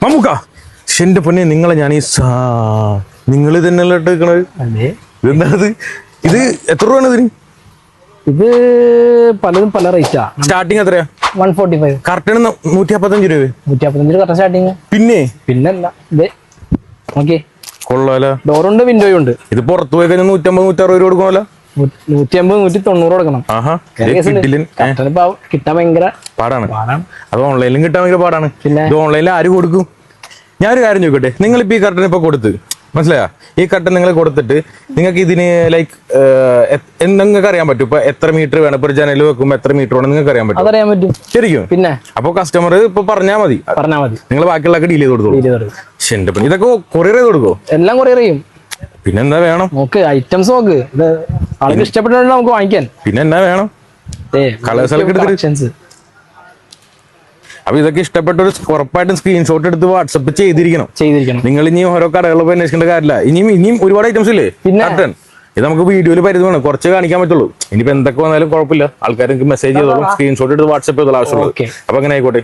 മമ്മൂക്ക എന്റെ പൊന്നെ നിങ്ങളെ ഞാൻ ഈ നിങ്ങൾ തന്നെയല്ല ഇട്ടേക്കണത്. ഇതെന്താണത്? ഇത് എത്ര രൂപയാണ് ഇതിന്? ഇത് പലതും പല റേറ്റാ. സ്റ്റാർട്ടിങ് എത്രയാ? 145. കറക്റ്റാണ് 155 രൂപ. 155 കറക്റ്റ് സ്റ്റാർട്ടിങ്. പിന്നല്ല ഇത് ഓക്കെ കൊള്ളാലോ. ഡോറുണ്ട് വിൻഡോയും ഉണ്ട്. ഇത് പുറത്ത് പോയി കഴിഞ്ഞാൽ 150-160 രൂപ കൊടുക്കണല്ലോ. 150-190 കൊടുക്കണം. കിട്ടാൻ ഭയങ്കര പാടാണ്. അത് ഓൺലൈനിലും കിട്ടാൻ ഭയങ്കര പാടാണ്. ഇത് ഓൺലൈനിൽ ആര് കൊടുക്കും? ഞാനൊരു കാര്യം ചോദിക്കട്ടെ, നിങ്ങളിപ്പോ ഈ കർട്ടൻ ഇപ്പൊ കൊടുത്ത് മനസ്സിലായോ? ഈ കർട്ടൻ നിങ്ങൾ കൊടുത്തിട്ട് നിങ്ങൾക്ക് ഇതിന് ലൈക്ക് നിങ്ങൾക്ക് അറിയാൻ പറ്റും ഇപ്പൊ എത്ര മീറ്റർ വേണം? ഇപ്പൊ ജനൽ വെക്കുമ്പോ എത്ര മീറ്റർ വേണം നിങ്ങൾക്ക് അറിയാൻ പറ്റും? അതറിയാൻ പറ്റും. ശരിക്കും? പിന്നെ അപ്പൊ കസ്റ്റമർ ഇപ്പൊ പറഞ്ഞാൽ മതി, നിങ്ങൾ ബാക്കിയുള്ളതൊക്കെ ഡീൽ ചെയ്ത് കൊടുത്തോളൂ. എന്റെ പിന്നെ ഇതൊക്കെ കൊറിയർ ചെയ്ത് കൊടുക്കോ? എല്ലാം കൊറിയർ ചെയ്യും. പിന്നെന്താ വേണം? നോക്ക് ഐറ്റംസ് നോക്ക്, ആൾക്ക് ഇഷ്ടപ്പെട്ടുണ്ടോ നമുക്ക് വാങ്ങിക്കാൻ. പിന്നെ എന്നാ വേണം? കളേഴ്സൊക്കെ എടുത്തിട്ട്. അപ്പൊ ഇതൊക്കെ ഇഷ്ടപ്പെട്ട ഒരു ഉറപ്പായിട്ടും സ്ക്രീൻഷോട്ട് എടുത്ത് വാട്സപ്പ് ചെയ്തിരിക്കണം. നിങ്ങൾ ഇനി ഓരോ കടകളിൽ അന്വേഷിക്കേണ്ട കാര്യമില്ല. ഇനിയും ഒരുപാട് ഐറ്റംസ് ഇല്ലേ കർട്ടൻ? ഇത് നമുക്ക് വീഡിയോയിൽ പരിധി വേണം, കുറച്ച് കാണിക്കാൻ പറ്റുള്ളൂ. ഇനിയിപ്പോ എന്തൊക്കെ വന്നാലും കുഴപ്പമില്ല, ആൾക്കാർക്ക് മെസ്സേജ് ചെയ്തോളും, സ്ക്രീൻഷോട്ട് എടുത്ത് വാട്സപ്പ് ചെയ്തോളൂ ആവശ്യമുള്ളത്. അപ്പൊ അങ്ങനെ ആയിക്കോട്ടെ.